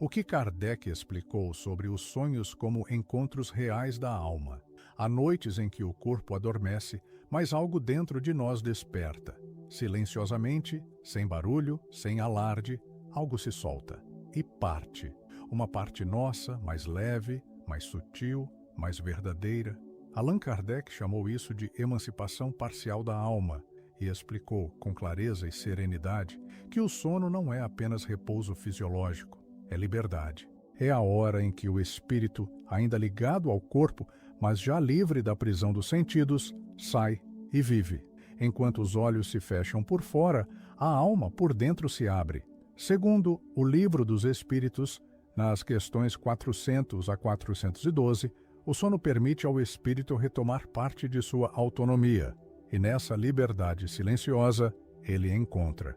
O que Kardec explicou sobre os sonhos como encontros reais da alma. Há noites em que o corpo adormece, mas algo dentro de nós desperta. Silenciosamente, sem barulho, sem alarde, algo se solta e parte. Uma parte nossa, mais leve, mais sutil, mais verdadeira. Allan Kardec chamou isso de emancipação parcial da alma e explicou, com clareza e serenidade, que o sono não é apenas repouso fisiológico, é liberdade. É a hora em que o espírito, ainda ligado ao corpo, mas já livre da prisão dos sentidos, sai e vive. Enquanto os olhos se fecham por fora, a alma por dentro se abre. Segundo o Livro dos Espíritos, nas questões 400 a 412, o sono permite ao espírito retomar parte de sua autonomia, e nessa liberdade silenciosa ele encontra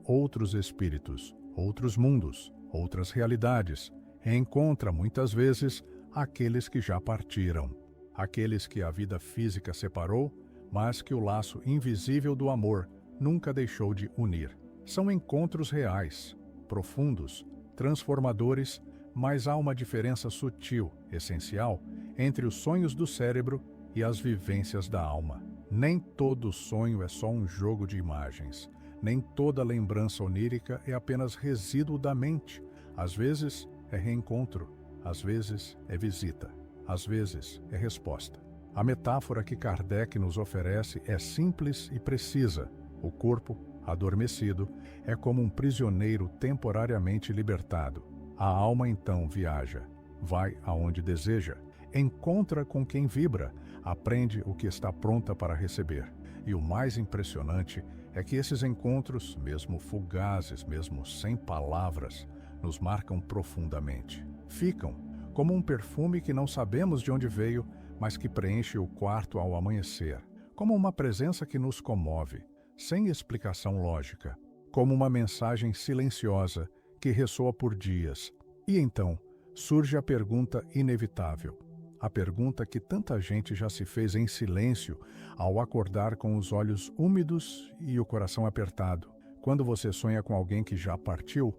outros espíritos, outros mundos, outras realidades, encontra muitas vezes aqueles que já partiram, aqueles que a vida física separou, mas que o laço invisível do amor nunca deixou de unir. São encontros reais, profundos, transformadores, mas há uma diferença sutil, essencial, entre os sonhos do cérebro e as vivências da alma. Nem todo sonho é só um jogo de imagens. Nem toda lembrança onírica é apenas resíduo da mente. Às vezes é reencontro, às vezes é visita, às vezes é resposta. A metáfora que Kardec nos oferece é simples e precisa. O corpo, adormecido, é como um prisioneiro temporariamente libertado. A alma então viaja, vai aonde deseja, encontra com quem vibra, aprende o que está pronta para receber. E o mais impressionante é que esses encontros, mesmo fugazes, mesmo sem palavras, nos marcam profundamente. Ficam como um perfume que não sabemos de onde veio, mas que preenche o quarto ao amanhecer, como uma presença que nos comove, sem explicação lógica, como uma mensagem silenciosa que ressoa por dias. E então surge a pergunta inevitável, a pergunta que tanta gente já se fez em silêncio ao acordar com os olhos úmidos e o coração apertado. Quando você sonha com alguém que já partiu,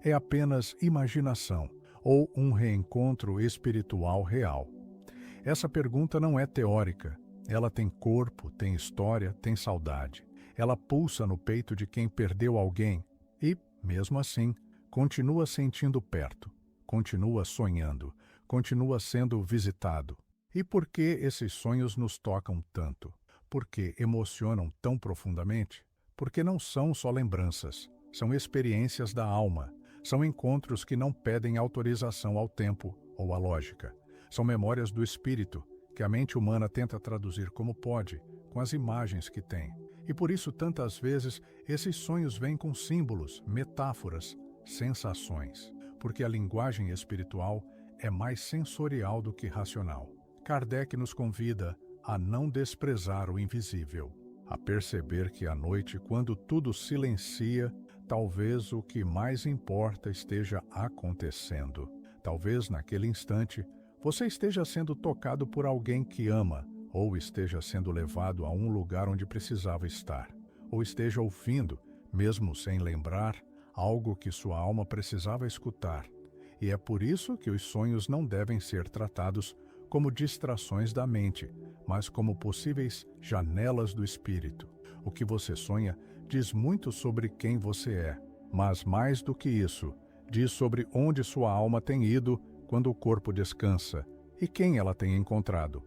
é apenas imaginação ou um reencontro espiritual real? Essa pergunta não é teórica. Ela tem corpo, tem história, tem saudade. Ela pulsa no peito de quem perdeu alguém e, mesmo assim, continua sentindo perto, continua sonhando, continua sendo visitado. E por que esses sonhos nos tocam tanto? Por que emocionam tão profundamente? Porque não são só lembranças, são experiências da alma. São encontros que não pedem autorização ao tempo ou à lógica. São memórias do espírito, que a mente humana tenta traduzir como pode, com as imagens que tem. E por isso, tantas vezes, esses sonhos vêm com símbolos, metáforas, sensações. Porque a linguagem espiritual é mais sensorial do que racional. Kardec nos convida a não desprezar o invisível, a perceber que à noite, quando tudo silencia, talvez o que mais importa esteja acontecendo. Talvez naquele instante você esteja sendo tocado por alguém que ama, ou esteja sendo levado a um lugar onde precisava estar, ou esteja ouvindo, mesmo sem lembrar, algo que sua alma precisava escutar. E é por isso que os sonhos não devem ser tratados como distrações da mente, mas como possíveis janelas do espírito. O que você sonha diz muito sobre quem você é, mas mais do que isso, diz sobre onde sua alma tem ido quando o corpo descansa e quem ela tem encontrado.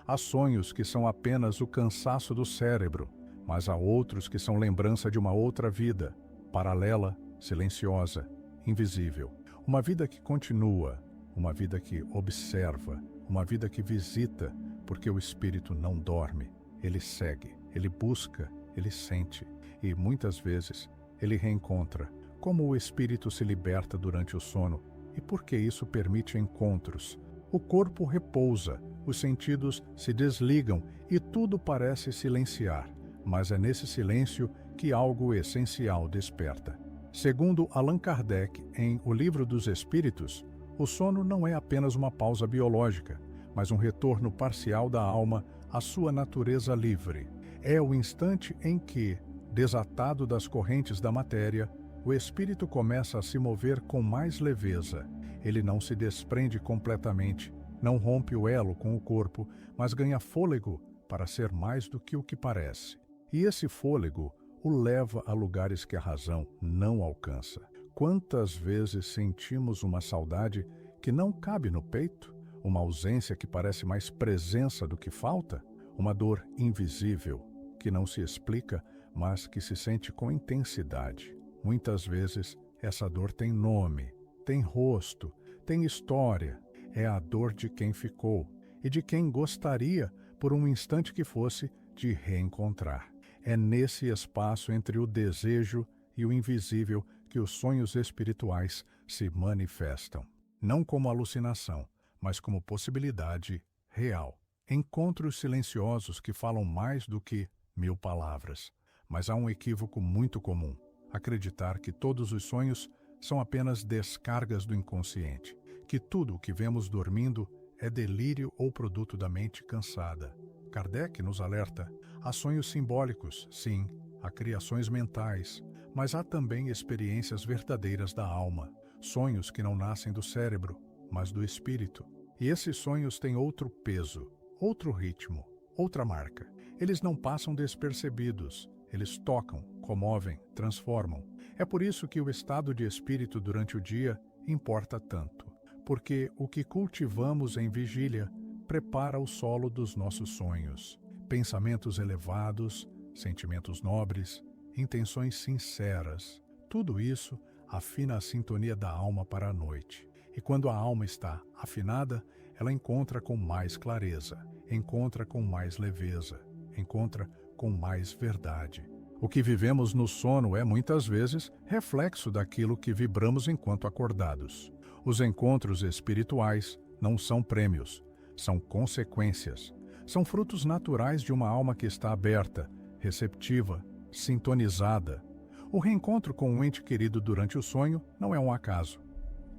Há sonhos que são apenas o cansaço do cérebro, mas há outros que são lembrança de uma outra vida, paralela, silenciosa, invisível. Uma vida que continua, uma vida que observa, uma vida que visita, porque o espírito não dorme, ele segue, ele busca, ele sente e, muitas vezes, ele reencontra. Como o espírito se liberta durante o sono e por que isso permite encontros? O corpo repousa, os sentidos se desligam e tudo parece silenciar, mas é nesse silêncio que algo essencial desperta. Segundo Allan Kardec, em O Livro dos Espíritos, o sono não é apenas uma pausa biológica, mas um retorno parcial da alma à sua natureza livre. É o instante em que, desatado das correntes da matéria, o espírito começa a se mover com mais leveza. Ele não se desprende completamente, não rompe o elo com o corpo, mas ganha fôlego para ser mais do que o que parece. E esse fôlego o leva a lugares que a razão não alcança. Quantas vezes sentimos uma saudade que não cabe no peito? Uma ausência que parece mais presença do que falta? Uma dor invisível, que não se explica, mas que se sente com intensidade. Muitas vezes, essa dor tem nome, tem rosto, tem história. É a dor de quem ficou e de quem gostaria, por um instante que fosse, de reencontrar. É nesse espaço entre o desejo e o invisível que os sonhos espirituais se manifestam. Não como alucinação, mas como possibilidade real. Encontros silenciosos que falam mais do que 1000 palavras. Mas há um equívoco muito comum: acreditar que todos os sonhos são apenas descargas do inconsciente, que tudo o que vemos dormindo é delírio ou produto da mente cansada. Kardec nos alerta: há sonhos simbólicos, sim, há criações mentais, mas há também experiências verdadeiras da alma, sonhos que não nascem do cérebro, mas do espírito. E esses sonhos têm outro peso, outro ritmo, outra marca. Eles não passam despercebidos, eles tocam, comovem, transformam. É por isso que o estado de espírito durante o dia importa tanto, porque o que cultivamos em vigília prepara o solo dos nossos sonhos. Pensamentos elevados, sentimentos nobres, intenções sinceras. Tudo isso afina a sintonia da alma para a noite. E quando a alma está afinada, ela encontra com mais clareza, encontra com mais leveza, encontra com mais verdade. O que vivemos no sono é, muitas vezes, reflexo daquilo que vibramos enquanto acordados. Os encontros espirituais não são prêmios, são consequências. São frutos naturais de uma alma que está aberta, receptiva, sintonizada. O reencontro com um ente querido durante o sonho não é um acaso.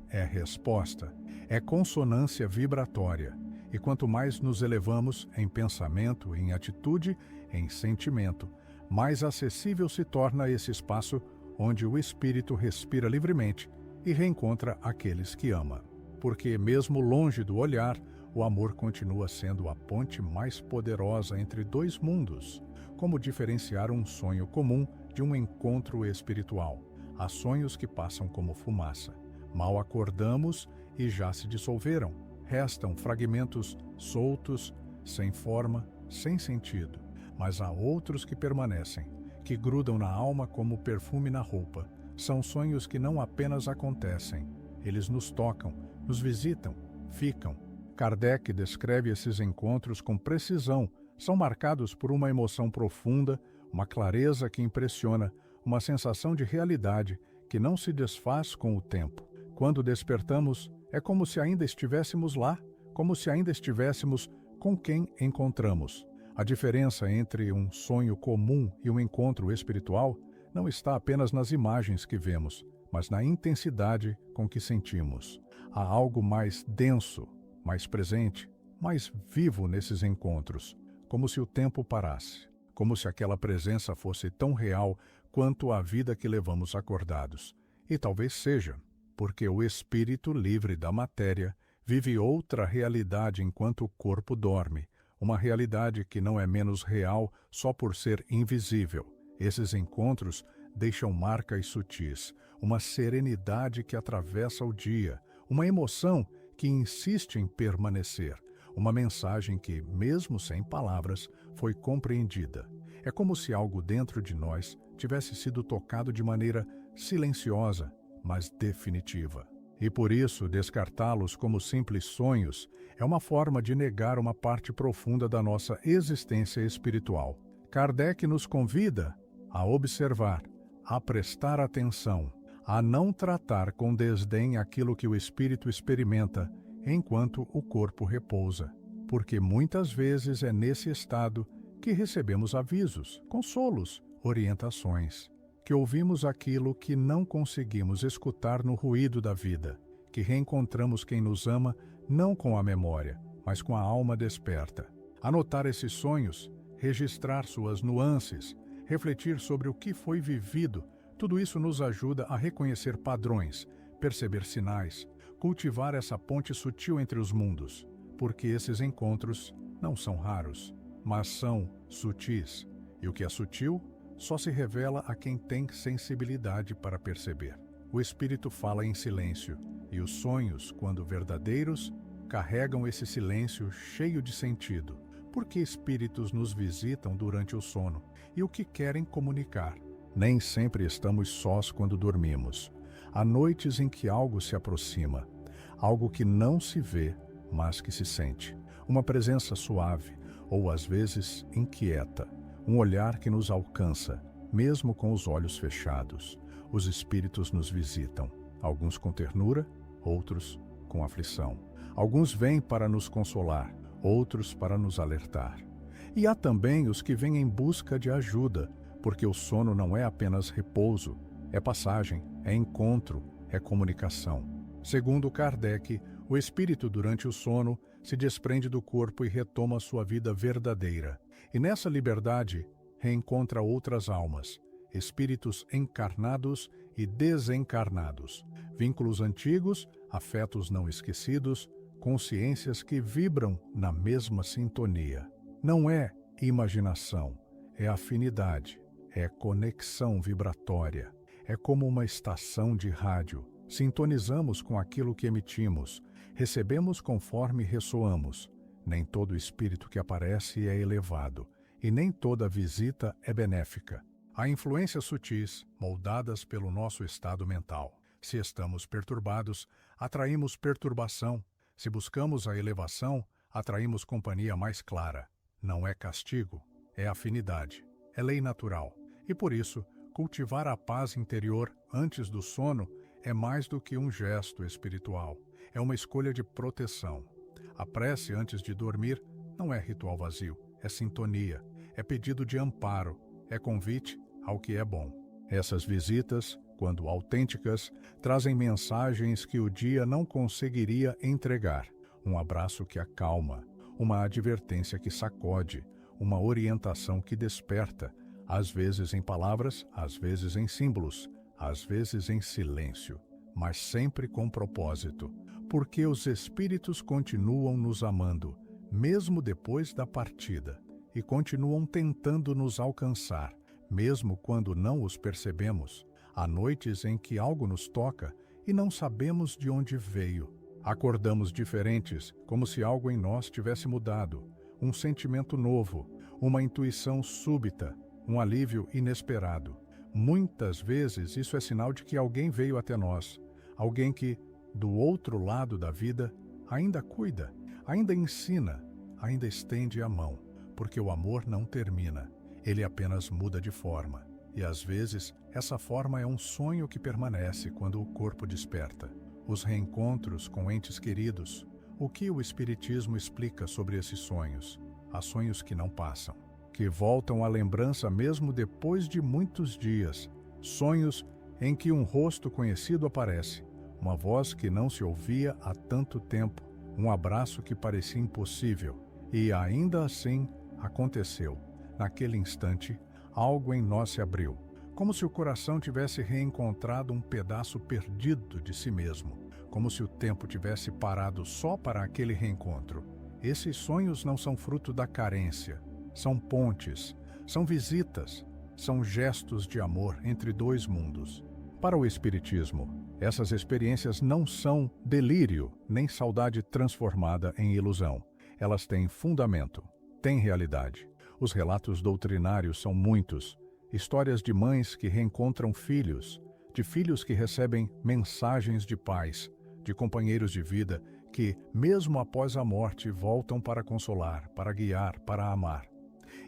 É resposta, é consonância vibratória. E quanto mais nos elevamos em pensamento, em atitude, em sentimento, mais acessível se torna esse espaço onde o espírito respira livremente e reencontra aqueles que ama. Porque, mesmo longe do olhar, o amor continua sendo a ponte mais poderosa entre dois mundos. Como diferenciar um sonho comum de um encontro espiritual? Há sonhos que passam como fumaça. Mal acordamos e já se dissolveram. Restam fragmentos soltos, sem forma, sem sentido. Mas há outros que permanecem, que grudam na alma como perfume na roupa. São sonhos que não apenas acontecem, eles nos tocam, nos visitam, ficam. Kardec descreve esses encontros com precisão. São marcados por uma emoção profunda, uma clareza que impressiona, uma sensação de realidade que não se desfaz com o tempo. Quando despertamos, é como se ainda estivéssemos lá, como se ainda estivéssemos com quem encontramos. A diferença entre um sonho comum e um encontro espiritual não está apenas nas imagens que vemos, mas na intensidade com que sentimos. Há algo mais denso, mais presente, mais vivo nesses encontros, como se o tempo parasse, como se aquela presença fosse tão real quanto a vida que levamos acordados. E talvez seja, porque o espírito livre da matéria vive outra realidade enquanto o corpo dorme, uma realidade que não é menos real só por ser invisível. Esses encontros deixam marcas sutis, uma serenidade que atravessa o dia, uma emoção que insiste em permanecer, uma mensagem que, mesmo sem palavras, foi compreendida. É como se algo dentro de nós tivesse sido tocado de maneira silenciosa, mas definitiva. E por isso, descartá-los como simples sonhos é uma forma de negar uma parte profunda da nossa existência espiritual. Kardec nos convida a observar, a prestar atenção, a não tratar com desdém aquilo que o espírito experimenta enquanto o corpo repousa, porque muitas vezes é nesse estado que recebemos avisos, consolos, orientações, que ouvimos aquilo que não conseguimos escutar no ruído da vida, que reencontramos quem nos ama não com a memória, mas com a alma desperta. Anotar esses sonhos, registrar suas nuances, refletir sobre o que foi vivido, Tudo isso nos ajuda a reconhecer padrões, perceber sinais, cultivar essa ponte sutil entre os mundos, porque esses encontros não são raros, mas são sutis, e o que é sutil só se revela a quem tem sensibilidade para perceber. O espírito fala em silêncio, e os sonhos, quando verdadeiros, carregam esse silêncio cheio de sentido. Porque espíritos nos visitam durante o sono e o que querem comunicar. Nem sempre estamos sós quando dormimos. Há noites em que algo se aproxima, algo que não se vê, mas que se sente. Uma presença suave, ou às vezes inquieta. Um olhar que nos alcança, mesmo com os olhos fechados. Os espíritos nos visitam, alguns com ternura, outros com aflição. Alguns vêm para nos consolar, outros para nos alertar. E há também os que vêm em busca de ajuda, porque o sono não é apenas repouso, é passagem, é encontro, é comunicação. Segundo Kardec, o espírito durante o sono se desprende do corpo e retoma sua vida verdadeira. E nessa liberdade reencontra outras almas, espíritos encarnados e desencarnados, vínculos antigos, afetos não esquecidos, consciências que vibram na mesma sintonia. Não é imaginação, é afinidade, é conexão vibratória, é como uma estação de rádio. Sintonizamos com aquilo que emitimos, recebemos conforme ressoamos. Nem todo espírito que aparece é elevado, e nem toda visita é benéfica. Há influências sutis, moldadas pelo nosso estado mental. Se estamos perturbados, atraímos perturbação. Se buscamos a elevação, atraímos companhia mais clara. Não é castigo, é afinidade, é lei natural. E por isso, cultivar a paz interior antes do sono é mais do que um gesto espiritual. É uma escolha de proteção. A prece antes de dormir não é ritual vazio, é sintonia, é pedido de amparo, é convite ao que é bom. Essas visitas, quando autênticas, trazem mensagens que o dia não conseguiria entregar. Um abraço que acalma, uma advertência que sacode, uma orientação que desperta, às vezes em palavras, às vezes em símbolos, às vezes em silêncio, mas sempre com propósito, porque os espíritos continuam nos amando, mesmo depois da partida, e continuam tentando nos alcançar, mesmo quando não os percebemos. Há noites em que algo nos toca e não sabemos de onde veio. Acordamos diferentes, como se algo em nós tivesse mudado, um sentimento novo, uma intuição súbita, um alívio inesperado. Muitas vezes isso é sinal de que alguém veio até nós, alguém que, do outro lado da vida, ainda cuida, ainda ensina, ainda estende a mão, porque o amor não termina, ele apenas muda de forma. E às vezes, essa forma é um sonho que permanece quando o corpo desperta. Os reencontros com entes queridos. O que o Espiritismo explica sobre esses sonhos? Há sonhos que não passam, que voltam à lembrança mesmo depois de muitos dias. Sonhos em que um rosto conhecido aparece, uma voz que não se ouvia há tanto tempo, um abraço que parecia impossível. E ainda assim aconteceu. Naquele instante, algo em nós se abriu, como se o coração tivesse reencontrado um pedaço perdido de si mesmo, como se o tempo tivesse parado só para aquele reencontro. Esses sonhos não são fruto da carência, são pontes, são visitas, são gestos de amor entre dois mundos. Para o Espiritismo, essas experiências não são delírio nem saudade transformada em ilusão. Elas têm fundamento, têm realidade. Os relatos doutrinários são muitos. Histórias de mães que reencontram filhos, de filhos que recebem mensagens de pais, de companheiros de vida que, mesmo após a morte, voltam para consolar, para guiar, para amar.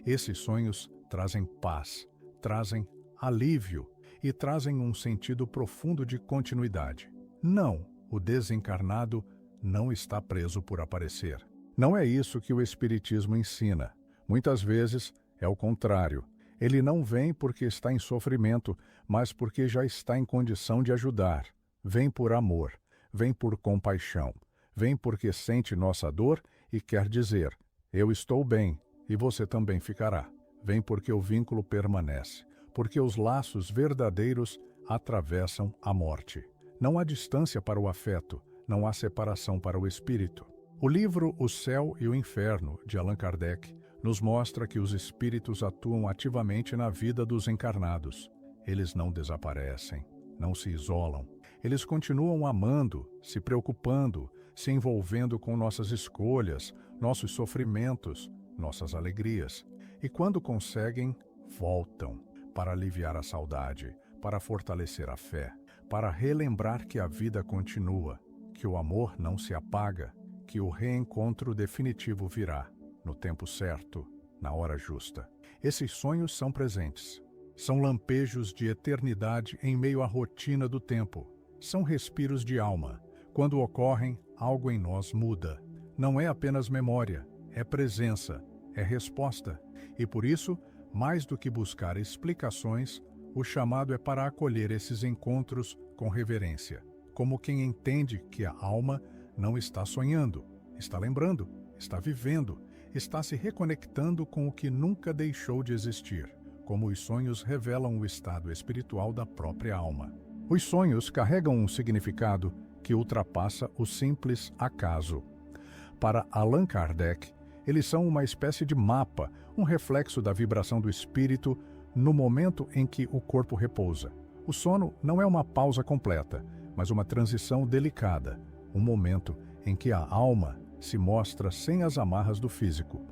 Esses sonhos trazem paz, trazem alívio e trazem um sentido profundo de continuidade. Não, o desencarnado não está preso por aparecer. Não é isso que o Espiritismo ensina. Muitas vezes é o contrário. Ele não vem porque está em sofrimento, mas porque já está em condição de ajudar. Vem por amor, vem por compaixão, vem porque sente nossa dor e quer dizer: eu estou bem e você também ficará. Vem porque o vínculo permanece, porque os laços verdadeiros atravessam a morte. Não há distância para o afeto, não há separação para o espírito. O livro O Céu e o Inferno, de Allan Kardec, nos mostra que os espíritos atuam ativamente na vida dos encarnados. Eles não desaparecem, não se isolam. Eles continuam amando, se preocupando, se envolvendo com nossas escolhas, nossos sofrimentos, nossas alegrias. E quando conseguem, voltam para aliviar a saudade, para fortalecer a fé, para relembrar que a vida continua, que o amor não se apaga, que o reencontro definitivo virá, no tempo certo, na hora justa. Esses sonhos são presentes. São lampejos de eternidade em meio à rotina do tempo. São respiros de alma. Quando ocorrem, algo em nós muda. Não é apenas memória, é presença, é resposta. E por isso, mais do que buscar explicações, o chamado é para acolher esses encontros com reverência, como quem entende que a alma não está sonhando, está lembrando, está vivendo, está se reconectando com o que nunca deixou de existir, como os sonhos revelam o estado espiritual da própria alma. Os sonhos carregam um significado que ultrapassa o simples acaso. Para Allan Kardec, eles são uma espécie de mapa, um reflexo da vibração do espírito no momento em que o corpo repousa. O sono não é uma pausa completa, mas uma transição delicada, um momento em que a alma se mostra sem as amarras do físico.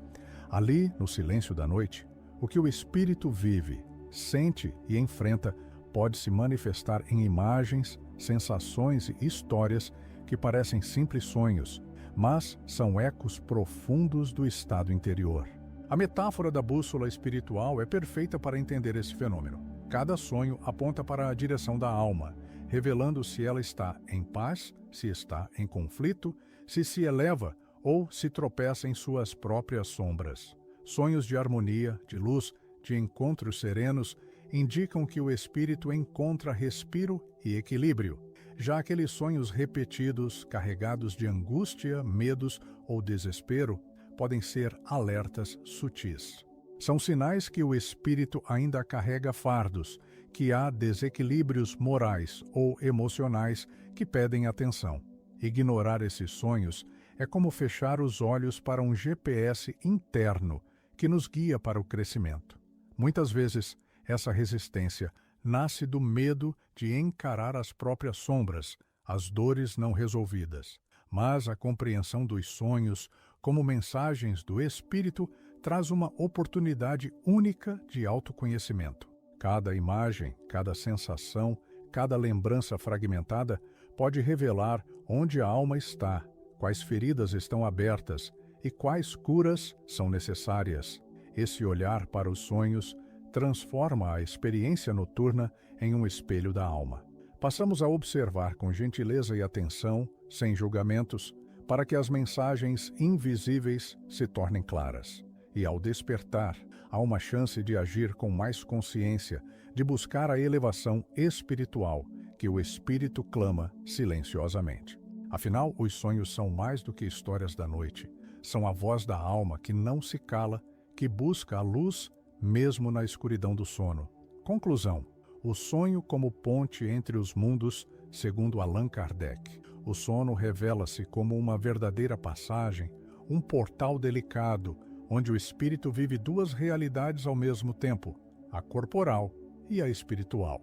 Ali, no silêncio da noite, o que o espírito vive, sente e enfrenta pode se manifestar em imagens, sensações e histórias que parecem simples sonhos, mas são ecos profundos do estado interior. A metáfora da bússola espiritual é perfeita para entender esse fenômeno. Cada sonho aponta para a direção da alma, revelando se ela está em paz, se está em conflito, se eleva ou se tropeça em suas próprias sombras. Sonhos de harmonia, de luz, de encontros serenos indicam que o espírito encontra respiro e equilíbrio. Já aqueles sonhos repetidos, carregados de angústia, medos ou desespero, podem ser alertas sutis. São sinais que o espírito ainda carrega fardos, que há desequilíbrios morais ou emocionais que pedem atenção. Ignorar esses sonhos é como fechar os olhos para um GPS interno que nos guia para o crescimento. Muitas vezes, essa resistência nasce do medo de encarar as próprias sombras, as dores não resolvidas. Mas a compreensão dos sonhos como mensagens do espírito traz uma oportunidade única de autoconhecimento. Cada imagem, cada sensação, cada lembrança fragmentada pode revelar onde a alma está, quais feridas estão abertas e quais curas são necessárias. Esse olhar para os sonhos transforma a experiência noturna em um espelho da alma. Passamos a observar com gentileza e atenção, sem julgamentos, para que as mensagens invisíveis se tornem claras. E ao despertar, há uma chance de agir com mais consciência, de buscar a elevação espiritual que o espírito clama silenciosamente. Afinal, os sonhos são mais do que histórias da noite. São a voz da alma que não se cala, que busca a luz mesmo na escuridão do sono. Conclusão: o sonho como ponte entre os mundos, segundo Allan Kardec. O sono revela-se como uma verdadeira passagem, um portal delicado, onde o espírito vive duas realidades ao mesmo tempo, a corporal e a espiritual.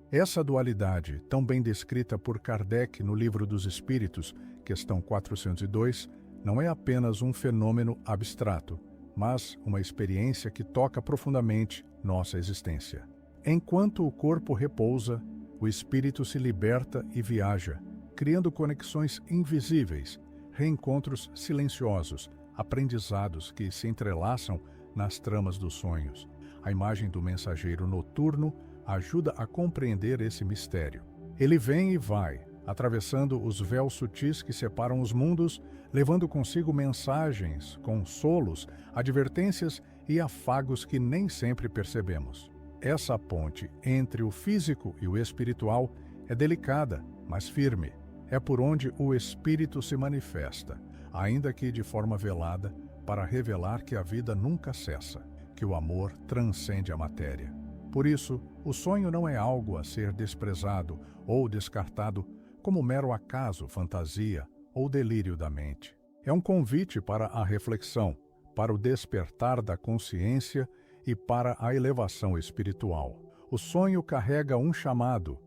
Essa dualidade, tão bem descrita por Kardec no Livro dos Espíritos, questão 402, não é apenas um fenômeno abstrato, mas uma experiência que toca profundamente nossa existência. Enquanto o corpo repousa, o espírito se liberta e viaja, criando conexões invisíveis, reencontros silenciosos, aprendizados que se entrelaçam nas tramas dos sonhos. A imagem do mensageiro noturno ajuda a compreender esse mistério. Ele vem e vai, atravessando os véus sutis que separam os mundos, levando consigo mensagens, consolos, advertências e afagos que nem sempre percebemos. Essa ponte entre o físico e o espiritual é delicada, mas firme. É por onde o espírito se manifesta, ainda que de forma velada, para revelar que a vida nunca cessa, que o amor transcende a matéria. Por isso, o sonho não é algo a ser desprezado ou descartado como mero acaso, fantasia ou delírio da mente. É um convite para a reflexão, para o despertar da consciência e para a elevação espiritual. O sonho carrega um chamado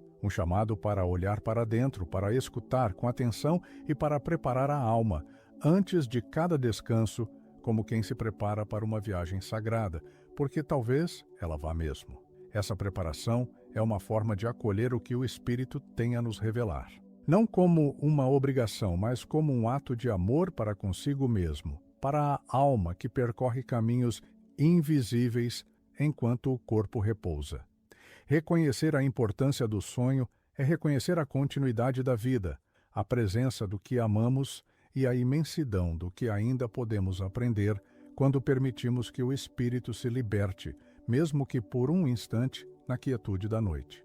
para olhar para dentro, para escutar com atenção e para preparar a alma, antes de cada descanso, como quem se prepara para uma viagem sagrada, porque talvez ela vá mesmo. Essa preparação é uma forma de acolher o que o Espírito tem a nos revelar. Não como uma obrigação, mas como um ato de amor para consigo mesmo, para a alma que percorre caminhos invisíveis enquanto o corpo repousa. Reconhecer a importância do sonho é reconhecer a continuidade da vida, a presença do que amamos e a imensidão do que ainda podemos aprender quando permitimos que o espírito se liberte, mesmo que por um instante, na quietude da noite.